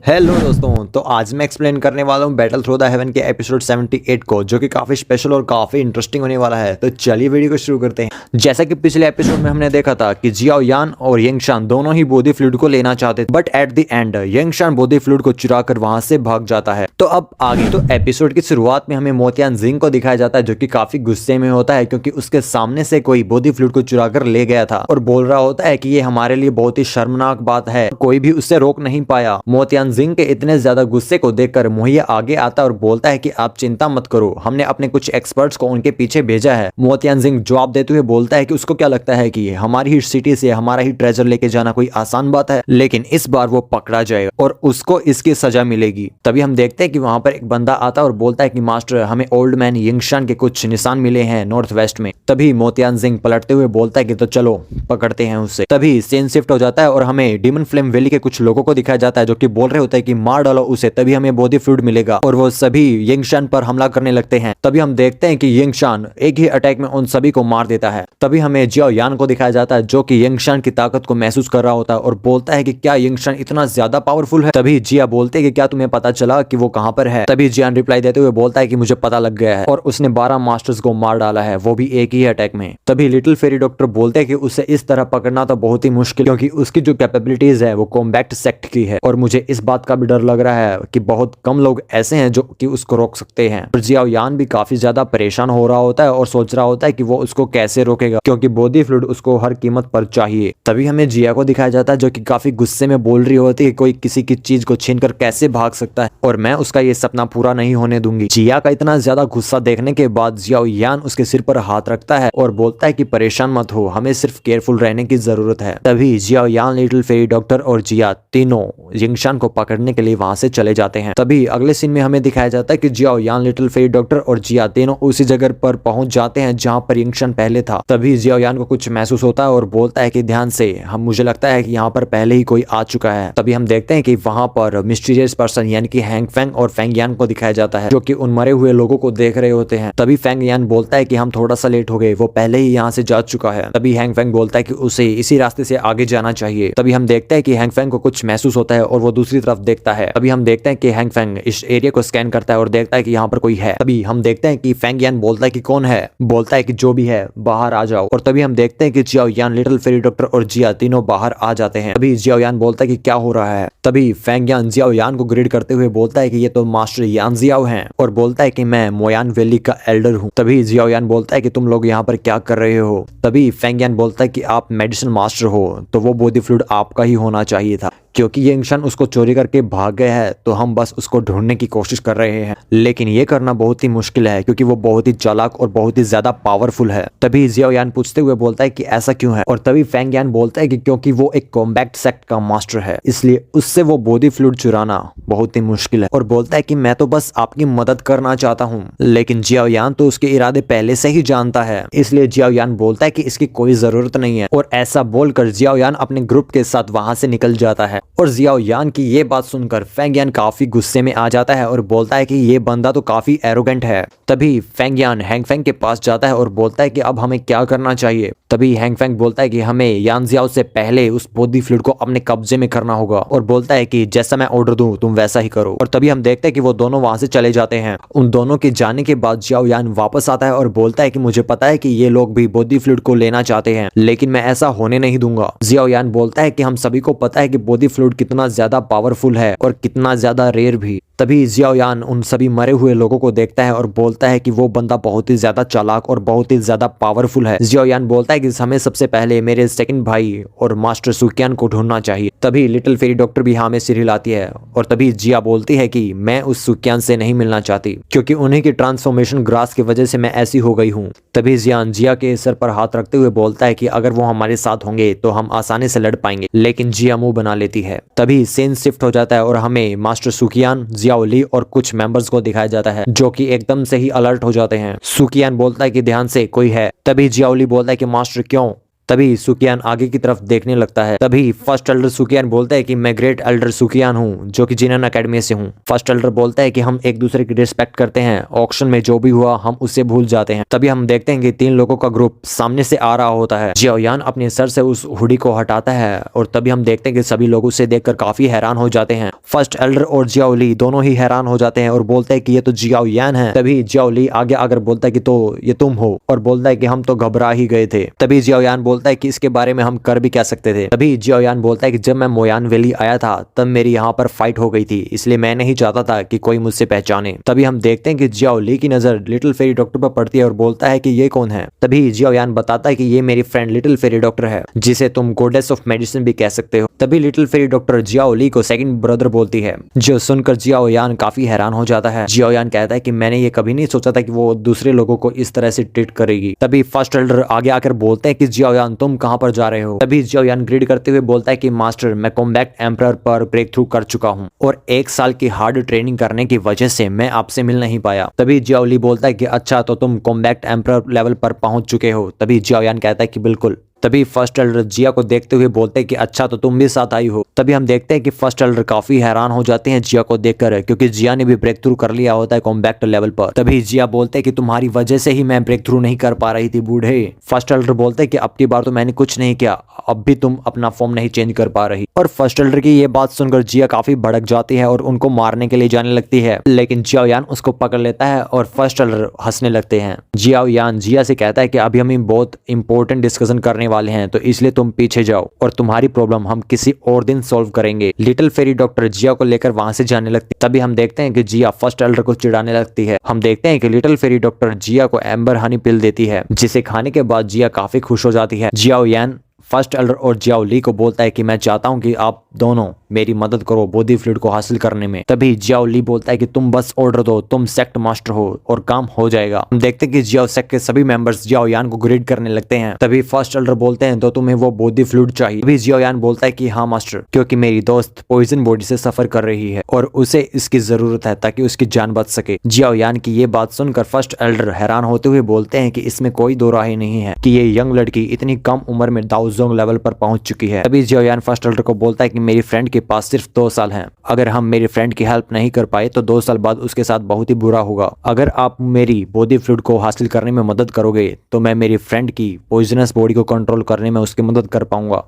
Hello दोस्तों, तो आज मैं एक्सप्लेन करने वाला हूँ बैटल थ्रू द हेवन के एपिसोड 78 को, जो कि काफी स्पेशल और काफी इंटरेस्टिंग होने वाला है। तो चलिए वीडियो को शुरू करते हैं। जैसा कि पिछले एपिसोड में हमने देखा था कि जियाओ यान और यंगशान दोनों ही बोधी फ्लूइड को लेना चाहते थे, बट एट द एंड यंगशान बोधी फ्लूइड को चुरा कर वहां से भाग जाता है। तो अब आगे तो एपिसोड की शुरुआत में हमें मोतियान जिंग को दिखाया जाता है, जो कि काफी गुस्से में होता है क्योंकि उसके सामने से कोई बोधी फ्लूइड को चुरा कर ले गया था और बोल रहा होता है कि ये हमारे लिए बहुत ही शर्मनाक बात है, कोई भी उससे रोक नहीं पाया। मोतियान जिंग के इतने ज्यादा गुस्से को देखकर मोहिया आगे आता और बोलता है कि आप चिंता मत करो, हमने अपने कुछ एक्सपर्ट्स को उनके पीछे भेजा है। मोतियान जिंग जवाब देते हुए बोलता है कि उसको क्या लगता है कि हमारी ही सिटी से हमारा ही ट्रेजर लेके जाना कोई आसान बात है, लेकिन इस बार वो पकड़ा जाएगा और उसको इसकी सजा मिलेगी। तभी हम देखते हैं कि वहां पर एक बंदा आता और बोलता है कि मास्टर, हमें ओल्ड मैन यंगशान के कुछ निशान मिले हैं नॉर्थ वेस्ट में। तभी मोतियान जिंग पलटते हुए बोलता है कि तो चलो पकड़ते हैं उसे। तभी सीन शिफ्ट हो जाता है और हमें डीमन फ्लेम वैली के कुछ लोगों को दिखाया जाता है, जो कि बोल रहे होते हैं कि मार डालो उसे, तभी हमें बोधी फ्लूइड मिलेगा। और वो सभी यंगशान पर हमला करने लगते हैं। तभी हम देखते हैं कि यंगशान एक ही अटैक में उन सभी को मार देता है। तभी हमें जियाओ यान को दिखाया जाता है, जो कि यंगशान की ताकत को महसूस कर रहा होता है और बोलता है कि क्या यंगशान इतना ज्यादा पावरफुल है। तभी जिया बोलते हैं कि क्या तुम्हें पता चला कि वो कहां पर है। तभी जियान रिप्लाई देते हुए बोलता है कि मुझे पता लग गया है और उसने 12 मास्टर्स को मार डाला है, वो भी एक ही अटैक में। तभी लिटिल फेरी डॉक्टर बोलते हैं कि उसे इस तरह पकड़ना तो बहुत ही मुश्किल, क्योंकि उसकी जो कैपेबिलिटीज है वो कॉम्बैक्ट सेक्ट की है और मुझे इस बात का भी डर लग रहा है कि बहुत कम लोग ऐसे हैं जो कि उसको रोक सकते हैं। और जियाओ यान भी काफी ज्यादा परेशान हो रहा होता है और सोच रहा होता है कि वो उसको कैसे रोकेगा, क्योंकि बोधी फ्लूइड उसको हर कीमत पर चाहिए। तभी हमें जिया को दिखाया जाता है, जो कि काफी गुस्से में बोल रही होती है कि कोई किसी की चीज को छीनकर कैसे भाग सकता है और मैं उसका ये सपना पूरा नहीं होने दूंगी। जिया का इतना ज्यादा गुस्सा देखने के बाद जियाओ यान उसके सिर पर हाथ रखता है और बोलता है कि परेशान मत हो, हमें सिर्फ केयरफुल रहने की जरूरत है। तभी जियाओ यान, लिटिल फेरी डॉक्टर और जिया तीनों यंगशान को पकड़ने के लिए वहां से चले जाते हैं। तभी अगले सीन में हमें दिखाया जाता है कि जियाओ यान, लिटिल फेरी डॉक्टर और जिया तीनों उसी जगह पर पहुंच जाते हैं जहां पर यंगशान पहले था। तभी जियाओ यान को कुछ महसूस होता है और बोलता है कि ध्यान से, मुझे लगता है कि यहाँ पर पहले ही कोई आ चुका है। तभी हम देखते हैं कि वहां पर मिस्टीरियस पर्सन यानी कि हैंग फेंग और फेंग यान को दिखाया जाता है, जो कि उन मरे हुए लोगों को देख रहे होते हैं। तभी फेंग यान बोलता है कि हम थोड़ा सा लेट हो गए, वो पहले ही यहाँ से जा चुका है। तभी हैंग फेंग बोलता है कि उसे इसी रास्ते से आगे जाना चाहिए। तभी हम देखते हैं कि हैंग फेंग को कुछ महसूस होता है और वो दूसरी तरफ देखता है। तभी हम देखते हैं कि हैंग फेंग इस एरिया को स्कैन करता है और देखता है कि यहाँ पर कोई है। तभी हम देखते हैं कि फेंग यान बोलता है कि कौन है, बोलता है कि जो भी है बाहर आ जाओ। और तभी हम देखते हैं कि जियाओ यान, लिटिल फेरी डॉक्टर और जिया तीनों बाहर आ जाते हैं। तभी जियाओ यान बोलता है कि क्या हो रहा है। तभी फेंग यान जियाओ यान को ग्रीड करते हुए बोलता है कि ये तो मास्टर यान जियाओ हैं और बोलता है कि मैं मोयान वैली का एल्डर हूँ। तभी जियाओ यान बोलता है कि तुम लोग यहाँ पर क्या कर रहे हो। तभी फेंग यान बोलता है कि आप मेडिसिन मास्टर हो तो वो बोधी फ्लूइड आपका ही होना चाहिए था, क्योंकि यंगशान उसको चोरी करके भाग गया है तो हम बस उसको ढूंढने की कोशिश कर रहे हैं, लेकिन ये करना बहुत ही मुश्किल है क्योंकि वो बहुत ही चालाक और बहुत ही ज्यादा पावरफुल है। तभी जियाओ यान पूछते हुए बोलता है कि ऐसा क्यों है। और तभी फेंग यान बोलता है कि क्योंकि वो एक कॉम्बैक्ट सेक्ट का मास्टर है, इसलिए उससे वो बोधी फ्लूइड चुराना बहुत ही मुश्किल है। और बोलता है कि मैं तो बस आपकी मदद करना चाहता हूँ, लेकिन जियाओ यान तो उसके इरादे पहले से ही जानता है, इसलिए जियाओ यान बोलता है कि इसकी कोई जरूरत नहीं है। और ऐसा बोलकर जियाओ यान अपने ग्रुप के साथ वहां से निकल जाता है। और जियाओ यान की ये बात सुनकर फेंग यान काफी गुस्से में आ जाता है और बोलता है कि ये बंदा तो काफी एरोगेंट है। तभी फेंग यान हैंग फेंग के पास जाता है और बोलता है कि अब हमें क्या करना चाहिए। तभी हैंग फेंग बोलता है कि हमें यान जियाओ से पहले उस बोधी फ्लूइड को अपने कब्जे में करना होगा और बोलता है कि जैसा मैं ऑर्डर दूं तुम वैसा ही करो। और तभी हम देखते हैं कि वो दोनों वहां से चले जाते हैं। उन दोनों के जाने के बाद जियाओ यान वापस आता है और बोलता है कि मुझे पता है कि ये लोग भी बोधी फ्लूइड को लेना चाहते हैं, लेकिन मैं ऐसा होने नहीं दूंगा। जियाओ यान बोलता है कि हम सभी को पता है कि बोधी फ्लूइड कितना ज्यादा पावरफुल है और कितना ज्यादा रेयर भी। तभी जियाओ यान उन सभी मरे हुए लोगों को देखता है और बोलता है कि वो बंदा बहुत ही ज्यादा चालाक और बहुत ही ज्यादा पावरफुल है। जियाओ यान बोलता है कि हमें सबसे पहले मेरे सेकंड भाई और मास्टर सुकियान को ढूंढना चाहिए। तभी लिटिल फेरी डॉक्टर भी हाँ में सिर हिलाती है और तभी जिया बोलती है कि मैं उस सुकियान से नहीं मिलना चाहती, क्योंकि उन्हीं की ट्रांसफॉर्मेशन ग्रास की वजह से मैं ऐसी हो गई हूँ। तभी जियान जिया के सर पर हाथ रखते हुए बोलता है कि अगर वो हमारे साथ होंगे तो हम आसानी से लड़ पाएंगे, लेकिन जिया मुंह बना लेती है। तभी सीन शिफ्ट हो जाता है और हमें मास्टर सुकियान, जियाओ ली और कुछ मेंबर्स को दिखाया जाता है, जो कि एकदम से ही अलर्ट हो जाते हैं। सुकियान बोलता है कि ध्यान से, कोई है। तभी जियाओ ली बोलता है कि मास्टर क्यों, तभी सुकियान आगे की तरफ देखने लगता है। तभी फर्स्ट एल्डर सुकियान बोलता है कि मैं ग्रेट एल्डर सुकियान हूँ जो कि जिनन एकेडमी से हूँ। फर्स्ट एल्डर बोलता है कि हम एक दूसरे की रिस्पेक्ट करते हैं, ऑक्शन में जो भी हुआ हम उससे भूल जाते हैं। तभी हम देखते हैं कि 3 लोगों का ग्रुप सामने से आ रहा होता है। जियाओ यान अपने सर से उस हुडी को हटाता है और तभी हम देखते हैं कि सभी लोग उसे देखकर काफी हैरान हो जाते हैं। फर्स्ट एल्डर और जियाओ ली दोनों ही हैरान हो जाते हैं और बोलते हैं कि ये तो जियाओ यान है। तभी जियाओ ली आगे आकर बोलता है कि तो ये तुम हो, और बोलता है कि हम तो घबरा ही गए थे। तभी जियाओ यान बोलता है कि इसके बारे में हम कर भी क्या सकते थे। तभी जियाओ यान बोलता है कि जब मैं मोयान वैली आया था तब मेरी यहाँ पर फाइट हो गई थी, इसलिए मैं नहीं चाहता था कि कोई मुझसे पहचाने। तभी हम देखते हैं कि जियाओ ली की नजर लिटिल फेरी डॉक्टर पर पड़ती है और बोलता है कि ये कौन है। तभी जियाओ यान बताता है कि ये मेरी फ्रेंड लिटिल फेरी डॉक्टर है, जिसे तुम गॉडेस ऑफ मेडिसिन भी कह सकते हो। तभी लिटिल फेरी डॉक्टर जियाओ ली को सेकंड ब्रदर बोलती है, जो सुनकर जियाओ यान काफी हैरान हो जाता है। जियाओ यान कहता है कि मैंने ये कभी नहीं सोचा था कि वो दूसरे लोगों को इस तरह से ट्रीट करेगी। तभी फर्स्ट एल्डर आगे आकर बोलते हैं कि जियाओ यान तुम कहां पर जा रहे हो। तभी जियाओ यान ग्रीड करते हुए बोलता है कि मास्टर मैं कॉम्बैक्ट एम्परर पर ब्रेक थ्रू कर चुका हूं और 1 साल की हार्ड ट्रेनिंग करने की वजह से मैं आपसे मिल नहीं पाया। तभी जियाओ ली बोलता है कि अच्छा तो तुम कॉम्बैक्ट एम्परर लेवल पर पहुंच चुके हो। तभी जियाओ यान कहता है कि बिल्कुल। तभी फर्स्ट एल्डर जिया को देखते हुए बोलते हैं कि अच्छा तो तुम भी साथ आई हो। तभी हम देखते हैं कि फर्स्ट एल्डर काफी हैरान हो जाते हैं जिया को देखकर, क्योंकि जिया ने भी ब्रेक थ्रू कर लिया होता है कॉम्बैक्ट लेवल पर। तभी जिया बोलते हैं कि तुम्हारी वजह से ही मैं ब्रेक थ्रू नहीं कर पा रही थी बूढ़े। फर्स्ट एल्डर बोलते हैं कि अब की बार तो मैंने कुछ नहीं किया, अब भी तुम अपना फॉर्म नहीं चेंज कर पा रही। और फर्स्ट एल्डर की ये बात सुनकर जिया काफी भड़क जाती है और उनको मारने के लिए जाने लगती है, लेकिन जियाओ यान उसको पकड़ लेता है और फर्स्ट एल्डर हंसने लगते हैं। जियाओ यान जिया से कहता है कि अभी हम बहुत इंपॉर्टेंट डिस्कशन करने वाले हैं, तो इसलिए तुम पीछे जाओ और तुम्हारी प्रॉब्लम हम किसी और दिन सॉल्व करेंगे। लिटिल फेरी डॉक्टर जिया को लेकर वहां से जाने लगती है। तभी हम देखते हैं कि जिया फर्स्ट एल्डर को चिढ़ाने लगती है। हम देखते हैं कि लिटिल फेरी डॉक्टर जिया को एम्बर हनी पिल देती है, जिसे खाने के बाद जिया काफी खुश हो जाती है। जियाओ यान फर्स्ट एल्डर और जियाओ ली को बोलता है कि मैं चाहता हूं कि आप दोनों मेरी मदद करो बॉडी फ्लूइड को हासिल करने में। तभी जियाओ ली बोलता है कि तुम बस ऑर्डर दो, तुम सेक्ट मास्टर हो और काम हो जाएगा। हम देखते हैं कि जियाओ सेक्ट के सभी मेंबर्स जियाओ यान को ग्रेड करने लगते हैं। तभी फर्स्ट एल्डर बोलते हैं तो तुम्हें वो बॉडी फ्लूइड चाहिए। तभी जियाओ यान बोलता है कि हाँ मास्टर, क्योंकि मेरी दोस्त पॉइजन बॉडी से सफर कर रही है और उसे इसकी जरूरत है ताकि उसकी जान बच सके। जियाओ यान की ये बात सुनकर फर्स्ट एल्डर हैरान होते हुए बोलते हैं कि इसमें कोई दो राय नहीं है कि ये यंग लड़की इतनी कम उम्र में दाओजोंग लेवल पर पहुंच चुकी है। तभी जियाओ यान फर्स्ट एल्डर को बोलता है कि मेरी फ्रेंड के पास सिर्फ 2 साल हैं। अगर हम मेरी फ्रेंड की हेल्प नहीं कर पाए तो 2 साल बाद उसके साथ बहुत ही बुरा होगा। अगर आप मेरी बॉडी फ्लूइड को हासिल करने में मदद करोगे तो मैं मेरी फ्रेंड की पॉइजनस बॉडी को कंट्रोल करने में उसकी मदद कर पाऊंगा।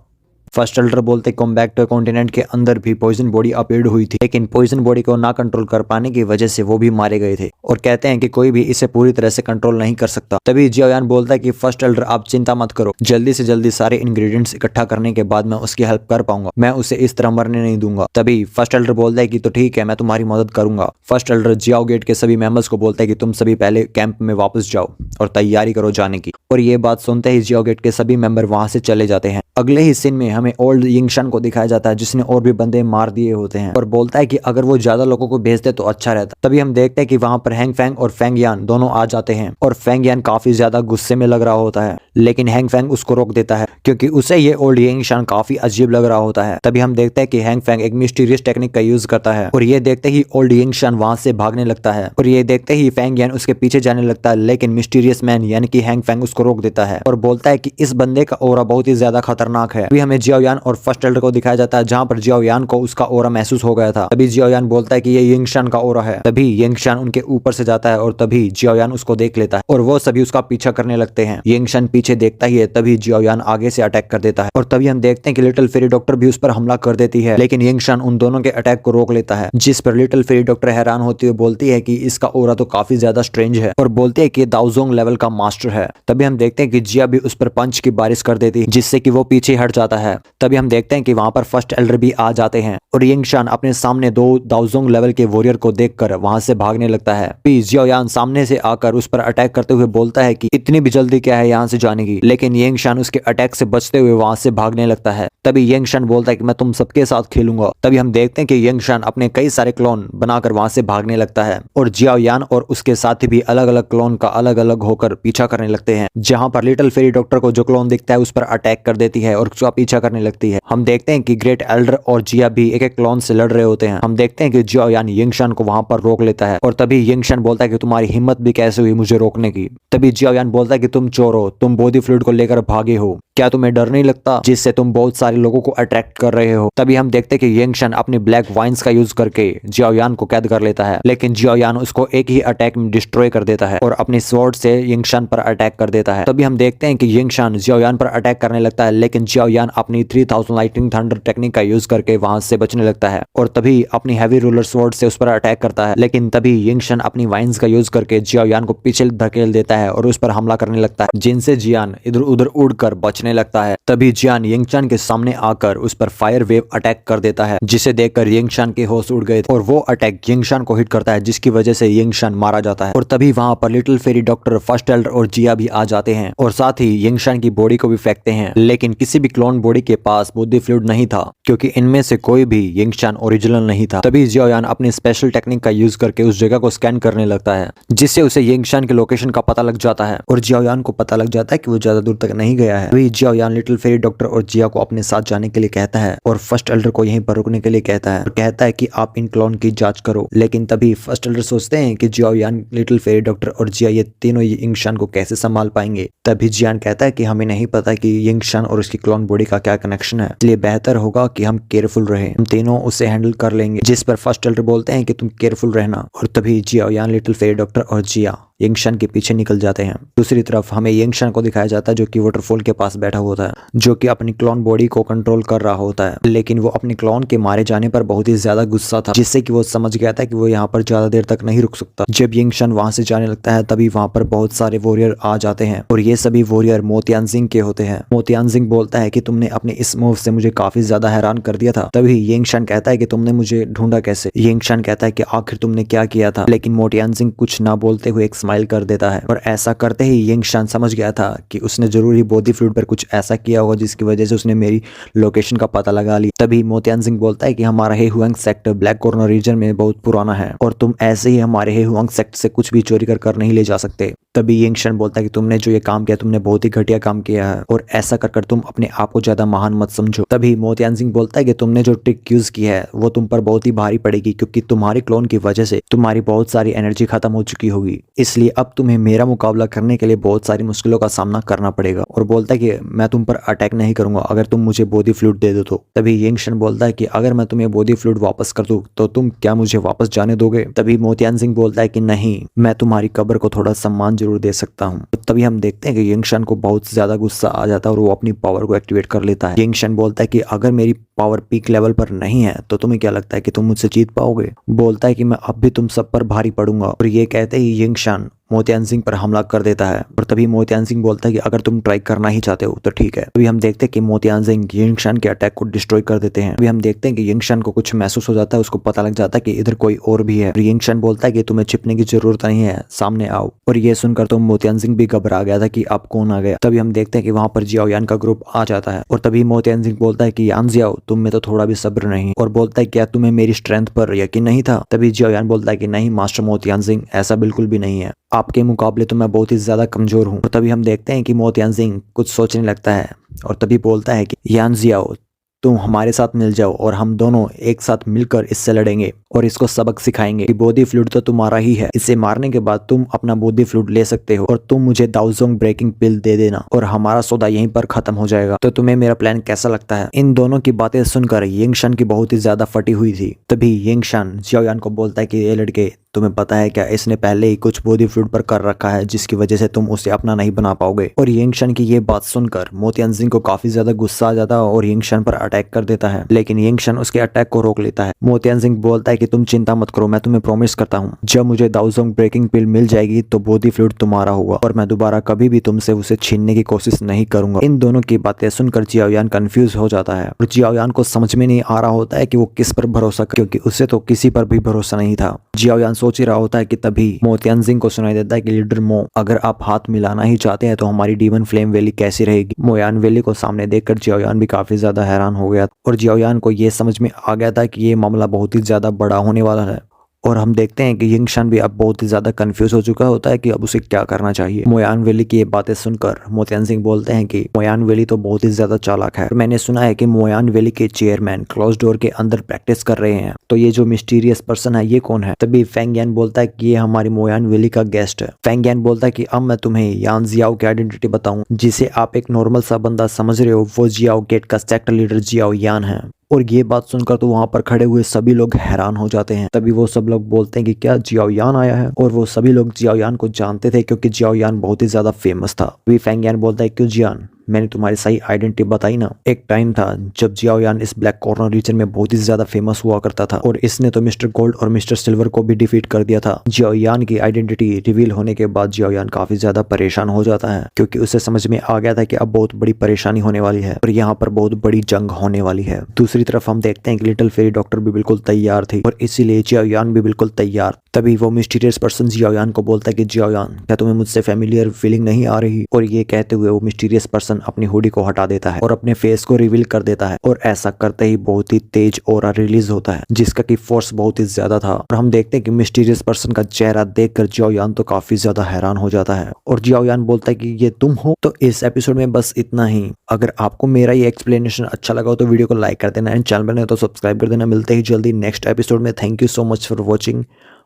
फर्स्ट एल्डर बोलते कॉम्बैक्ट कॉन्टिनेंट के अंदर भी पॉइजन बॉडी अपीयर्ड हुई थी, लेकिन पॉइजन बॉडी को ना कंट्रोल कर पाने की वजह से वो भी मारे गए थे और कहते हैं कि कोई भी इसे पूरी तरह से कंट्रोल नहीं कर सकता। तभी जियाओ यान बोलता है कि फर्स्ट एल्डर आप चिंता मत करो, जल्दी से जल्दी सारे इंग्रेडिएंट्स इकट्ठा करने के बाद मैं उसकी हेल्प कर पाऊंगा, मैं उसे इस तरह मरने नहीं दूंगा। तभी फर्स्ट एल्डर बोलता है कि तो ठीक है, मैं तुम्हारी मदद करूंगा। फर्स्ट एल्डर जियाओ गेट के सभी मेंबर्स को बोलता है कि तुम सभी पहले कैंप में वापस जाओ और तैयारी करो जाने की। और ये बात सुनते ही जियाओ गेट के सभी मेंबर वहां से चले जाते हैं। अगले ही सीन में हमें ओल्ड यिंगशान को दिखाया जाता है, जिसने और भी बंदे मार दिए होते हैं और बोलता है कि अगर वो ज्यादा लोगों को भेज दे तो अच्छा रहता। तभी हम देखते हैं कि वहां पर हैंग फैंग और फेंग यान दोनों आ जाते हैं और फेंग यान काफी ज्यादा गुस्से में लग रहा होता है, लेकिन हैंग फैंग उसको रोक देता है क्योंकि उसे ये ओल्ड यिंगशान काफी अजीब लग रहा होता है। तभी हम देखते हैं कि हैंग फैंग एक मिस्टीरियस टेक्निक का यूज करता है और ये देखते ही ओल्ड यिंगशान वहां से भागने लगता है और ये देखते ही फेंग यान उसके पीछे जाने लगता है, लेकिन मिस्टीरियस मैन यानी कि हैंग फैंग उसको रोक देता है और बोलता है कि इस बंदे का ऑरा बहुत ही ज्यादा खतरनाक है। अभी हमें जियाओ यान और फर्स्ट एल्डर को दिखाया जाता है, जहां पर जियाओ यान को उसका ऑरा महसूस हो गया था। तभी जियाओ यान बोलता है कि ये यिंगशान का ऑरा है। तभी यिंगशान उनके ऊपर से जाता है और तभी जियाओ यान उसको देख लेता है और वो सभी उसका पीछा करने लगते हैं। यिंगशान पीछे देखता ही है, तभी जियाओ यान आगे से अटैक कर देता है और तभी हम देखते हैं कि लिटिल फेरी डॉक्टर भी उस पर हमला कर देती है, लेकिन यिंगशान उन दोनों के अटैक को रोक लेता है, जिस पर लिटिल फेरी डॉक्टर हैरान होती हुई बोलती है कि इसका ऑरा तो काफी ज्यादा स्ट्रेंज है और बोलती है कि दाओजोंग लेवल का मास्टर है। तभी हम देखते हैं कि जिया भी उस पर पंच की बारिश कर देती है, जिससे कि वो पीछे हट जाता है। तभी हम देखते हैं कि वहां पर फर्स्ट एल्डर भी आ जाते हैं और यिंगशान अपने सामने 2 दाओजोंग लेवल के वॉरियर को देखकर वहां से भागने लगता है। फिर जियाओ यान सामने से आकर उस पर अटैक करते हुए बोलता है कि इतनी भी जल्दी क्या है यहाँ से जाने की, लेकिन यिंगशान उसके अटैक से बचते हुए वहां से भागने लगता है। तभी यिंगशान बोलता है कि मैं तुम सबके साथ खेलूंगा। तभी हम देखते हैं कि यिंगशान अपने कई सारे क्लोन बनाकर वहां से भागने लगता है और जियाओ यान और उसके साथी भी अलग अलग क्लोन का अलग अलग होकर पीछा करने लगते हैं, जहां पर लिटिल फेरी डॉक्टर को जो क्लोन दिखता है उस पर अटैक कर देती है और उसका पीछा करने लगती है। हम देखते हैं कि ग्रेट एल्डर और जिया भी एक एक क्लोन से लड़ रहे होते हैं। हम देखते हैं कि जियाओ यान यिंगशान को वहां पर रोक लेता है और तभी यिंगशान बोलता है कि तुम्हारी हिम्मत भी कैसे हुई मुझे रोकने की। तभी जियाओ यान बोलता है कि तुम चोर हो, तुम बॉडी फ्लूइड को लेकर भागे हो, क्या तुम्हें डर नहीं लगता जिससे तुम बहुत सारे लोगों को अट्रैक्ट कर रहे हो? तभी हम देखते कि यंगशन अपनी ब्लैक वाइन्स का यूज करके जियाओयान को कैद कर लेता है, लेकिन जियाओयान उसको एक ही अटैक में डिस्ट्रॉय कर देता है और अपनी स्वॉर्ड से यंगशन पर अटैक कर देता है। तभी हम देखते हैं कि यंगशन जियाओयान पर अटैक करने लगता है, लेकिन जियाओयान अपनी 3000 लाइटनिंग थंडर टेक्निक का यूज करके वहां से बचने लगता है और तभी अपनी हैवी रूलर स्वॉर्ड से उस पर अटैक करता है। लेकिन तभी यंगशन अपनी वाइन्स का यूज करके जियाओयान को पीछे धकेल देता है और उस पर हमला करने लगता है, जिनसे जियान इधर उधर उड़कर बचने लगता है। तभी जियान यंगशन के सामने आकर उस पर फायर वेव अटैक कर देता है, जिसे देखकर यंगशन के होश उड़ गए और वो अटैक यंगशन को हिट करता है, जिसकी वजह से यंगशन मारा जाता है। और तभी वहां पर little fairy doctor, first Elder और जिया भी आ जाते हैं और साथ ही यंगशन की बॉडी को भी फेंकते हैं, लेकिन किसी भी क्लोन बॉडी के पास बुद्धि फ्लूइड नहीं था, क्योंकि इनमें से कोई भी यंगशन ओरिजिनल नहीं था। तभी जियाओयान अपनी स्पेशल टेक्निक का यूज करके उस जगह को स्कैन करने लगता है, जिससे उसे यंगशन के लोकेशन का पता लग जाता है और जियाओयान को पता लग जाता है कि वो ज्यादा दूर तक नहीं गया है। तभी जियाओयान लिटिल फेरी डॉक्टर और जिया को अपने साथ जाने के लिए कहता है और फर्स्ट एल्डर को यहीं पर रुकने के लिए कहता है और कहता है कि आप इन क्लोन की जांच करो। लेकिन तभी फर्स्ट एल्डर सोचते हैं कि जियाओयान, लिटिल फेरी डॉक्टर और जिया ये तीनों यंगशन को कैसे संभाल पाएंगे। तभी जियान कहता है कि हमें नहीं पता कि यंगशन और उसकी क्लोन बॉडी का क्या कनेक्शन है, इसलिए बेहतर होगा कि हम केयरफुल रहें, हम तीनों उसे हैंडल कर लेंगे। जिस पर फर्स्ट एल्डर बोलते हैं कि तुम केयरफुल रहना और तभी जियाओयान, लिटिल फेरी डॉक्टर और जिया यंगशन के पीछे निकल जाते हैं। दूसरी तरफ हमें यंगशन को दिखाया जाता है जो कि वाटरफॉल के पास बैठा होता है, जो कि अपनी क्लोन बॉडी को कंट्रोल कर रहा होता है, लेकिन वो अपने क्लोन के मारे जाने पर बहुत ही ज्यादा गुस्सा था, जिससे कि वो समझ गया था कि वो यहाँ पर ज्यादा देर तक नहीं रुक सकता। जब यंगशन वहां से जाने लगता है तभी वहां पर बहुत सारे वॉरियर आ जाते हैं और ये सभी वॉरियर मोतियानजिंग के होते हैं। मोतियानजिंग बोलता है कि तुमने अपने इस मूव से मुझे काफी ज्यादा हैरान कर दिया था। तभी यंगशन कहता है कि तुमने मुझे ढूंढा कैसे? यंगशन कहता है कि आखिर तुमने क्या किया था? लेकिन मोतियानजिंग कुछ ना बोलते हुए एक स्माइल कर देता है और ऐसा करते ही यंगशन समझ गया था कि उसने जरूर ही बॉडी फ्लूइड पर कुछ ऐसा किया होगा जिसकी वजह से उसने मेरी लोकेशन का पता लगा ली। तभी मोतियानजिंग बोलता है कि हमारा हेहुआंग सेक्टर ब्लैक कॉर्नर रीजन में बहुत पुराना है और तुम ऐसे ही हमारे हेहुआंग सेक्टर से कुछ भी चोरी कर नहीं ले जा सकते। तभी यंगशन बोलता है कि तुमने जो ये काम किया तुमने बहुत ही घटिया काम किया है और ऐसा कर तुम अपने आप को ज्यादा महान मत समझो। तभी मोतियानजिंग बोलता है कि तुमने जो ट्रिक यूज की है वो तुम पर बहुत ही भारी पड़ेगी, क्योंकि तुम्हारे क्लोन की वजह से तुम्हारी बहुत सारी एनर्जी खत्म हो चुकी होगी, इसलिए अब तुम्हें मेरा मुकाबला करने के लिए बहुत सारी मुश्किलों का सामना करना पड़ेगा। और बोलता है कि मैं तुम पर अटैक नहीं करूंगा अगर तुम मुझे बॉडी फ्लूइड दे दो तो। तभी यंगशन बोलता है कि अगर मैं तुम्हें बॉडी फ्लूइड वापस कर दूं तो तुम क्या मुझे वापस जाने दोगे? तभी मोतियानजिंग बोलता है कि नहीं, मैं तुम्हारी कब्र को थोड़ा सम्मान जरूर दे सकता हूँ। तभी हम देखते हैं कि यंगशन को बहुत ज्यादा गुस्सा आ जाता है और वो अपनी पावर को एक्टिवेट कर लेता है। यंगशन बोलता है कि अगर मेरी पावर पीक लेवल पर नहीं है तो तुम्हें क्या लगता है कि तुम मुझसे जीत पाओगे? बोलता है कि मैं अब भी तुम सब पर भारी पड़ूंगा और ये कहते ही यंगशन मोतियानजिंग पर हमला कर देता है और तभी मोतियानजिंग बोलता है कि अगर तुम ट्राई करना ही चाहते हो तो ठीक है। अभी हम देखते हैं कि मोतियानजिंग यंगशन के अटैक को डिस्ट्रॉय कर देते हैं। अभी हम देखते हैं कि यंगशन को कुछ महसूस हो जाता है, उसको पता लग जाता है कि इधर कोई और भी है। यंगशन बोलता है कि तुम्हें छिपने की जरूरत नहीं है, सामने आओ। और ये सुनकर तो मोतियानजिंग भी घबरा गया था कि अब कौन आ गया। तभी हम देखते हैं कि वहां पर जियाओयान का ग्रुप आ जाता है और तभी मोतियानजिंग बोलता है कि यान जियाओ, तुम में तो थोड़ा भी सब्र नहीं, और बोलता है क्या तुम्हें मेरी स्ट्रेंथ पर यकीन नहीं था? तभी जियाओयान बोलता है कि नहीं मास्टर मोतियानजिंग, ऐसा बिल्कुल भी नहीं है, आपके मुकाबले तो मैं बहुत ही ज्यादा कमजोर हूँ। और तभी हम देखते हैं कि मोतियानजिंग कुछ सोचने लगता है और तभी बोलता है कि यान जियाओ, तुम हमारे साथ मिल जाओ और हम दोनों एक साथ मिलकर इससे लड़ेंगे और इसको सबक सिखाएंगे कि बॉडी फ्लूइड तो तुम्हारा ही है, इसे मारने के बाद तुम अपना बॉडी फ्लूइड ले सकते हो और तुम मुझे दाओजोंग ब्रेकिंग पिल दे देना और हमारा सौदा यहीं पर खत्म हो जाएगा। तो तुम्हें मेरा प्लान कैसा लगता है? इन दोनों की बातें सुनकर यंगशन की बहुत ही ज्यादा फटी हुई थी। तभी यंगशन जियाओयान को बोलता है कि ये लड़के, तुम्हें पता है क्या, इसने पहले ही कुछ बॉडी फ्लूइड पर कर रखा है जिसकी वजह से तुम उसे अपना नहीं बना पाओगे। और यंगशन की ये बात सुनकर मोतियानजिंग को काफी ज्यादा गुस्सा आ जाता है और यंगशन पर अटैक कर देता है, लेकिन यंगशन उसके अटैक को रोक लेता है। मोतियानजिंग बोलता है कि तुम चिंता मत करो, मैं तुम्हें प्रॉमिस करता हूँ जब मुझे दाओजोंग ब्रेकिंग पिल मिल जाएगी तो बॉडी फ्लूइड तुम्हारा होगा और मैं दोबारा कभी भी तुमसे उसे छीनने की कोशिश नहीं करूंगा। इन दोनों की बातें सुनकर जियाओयान कंफ्यूज हो जाता है और जियाओयान को समझ में नहीं आ रहा होता है कि वो किस पर भरोसा करे, क्योंकि उसे तो किसी पर भी भरोसा नहीं था। जियाओयान सोच ही रहा होता है कि तभी मोतियानजिंग को सुनाई देता है कि लीडर मो, अगर आप हाथ मिलाना ही चाहते हैं तो हमारी डीमन फ्लेम वैली कैसी रहेगी? मोयान वैली को सामने देखकर जियाओयान भी काफी ज्यादा हैरान हो गया और जियाओयान को ये समझ में आ गया था कि ये मामला बहुत ही ज्यादा बड़ा होने वाला है और हम देखते हैं कि यिंगशान भी अब बहुत ही ज्यादा कंफ्यूज हो चुका होता है कि अब उसे क्या करना चाहिए। मोयान वैली की ये बातें सुनकर मोतियान सिंह बोलते हैं कि मोयान वैली तो बहुत ही ज्यादा चालाक है। मैंने सुना है कि मोयान वैली के चेयरमैन क्लोज डोर के अंदर प्रैक्टिस कर रहे हैं, तो ये जो मिस्टीरियस पर्सन है ये कौन है। तभी फेंग यान बोलता है कि ये हमारी मोयान वैली का गेस्ट है। फेंग यान बोलता है कि अब मैं तुम्हें यान जियाओ की आइडेंटिटी बताऊं, जिसे आप एक नॉर्मल सा बंदा समझ रहे हो, वो जियाओ गेट का सेक्टर लीडर जियाओ यान है। और ये बात सुनकर तो वहां पर खड़े हुए सभी लोग हैरान हो जाते हैं। तभी वो सब लोग बोलते हैं कि क्या जियाओ यान आया है। और वो सभी लोग जियाओ यान को जानते थे क्योंकि जियाओ यान बहुत ही ज्यादा फेमस था। वी फेंग यान बोलता है क्यों जियान, मैंने तुम्हारी सही आइडेंटिटी बताई ना। एक टाइम था जब जियाओ यान इस ब्लैक कॉर्नर रीजन में बहुत ही ज्यादा फेमस हुआ करता था और इसने तो मिस्टर गोल्ड और मिस्टर सिल्वर को भी डिफीट कर दिया था। जियाओ यान की आइडेंटिटी रिवील होने के बाद जियाओ यान काफी ज्यादा परेशान हो जाता है क्योंकि उसे समझ में आ गया था कि अब बहुत बड़ी परेशानी होने वाली है और यहाँ पर बहुत बड़ी जंग होने वाली है। दूसरी तरफ हम देखते हैं कि लिटिल फेरी डॉक्टर भी बिल्कुल तैयार थी और इसीलिए जियाओ यान भी बिल्कुल तैयार। तभी वो मिस्टीरियस पर्सन जियाओ यान को बोलता है कि जियाओ यान, क्या तुम्हें मुझसे फेमिलियर फीलिंग नहीं आ रही। और ये कहते हुए वो मिस्टीरियस पर्सन अपनी हुडी को हटा देता है और अपने फेस को रिवील कर देता है और ऐसा करते ही बहुत ही तेज ऑरा रिलीज होता है जिसका की फोर्स बहुत ही ज्यादा था। और हम देखते हैं कि मिस्टीरियस पर्सन का चेहरा देखकर जियाओ यान तो काफी ज्यादा हैरान हो जाता है और जियाओ यान बोलता है कि ये तुम हो। तो इस एपिसोड में बस इतना ही। अगर आपको मेरा ये एक्सप्लेनेशन अच्छा लगा हो तो वीडियो को लाइक कर देना एंड चैनल पर नहीं तो सब्सक्राइब कर देना। मिलते ही जल्दी नेक्स्ट एपिसोड में। Thank you so much for watching.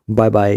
Bye bye.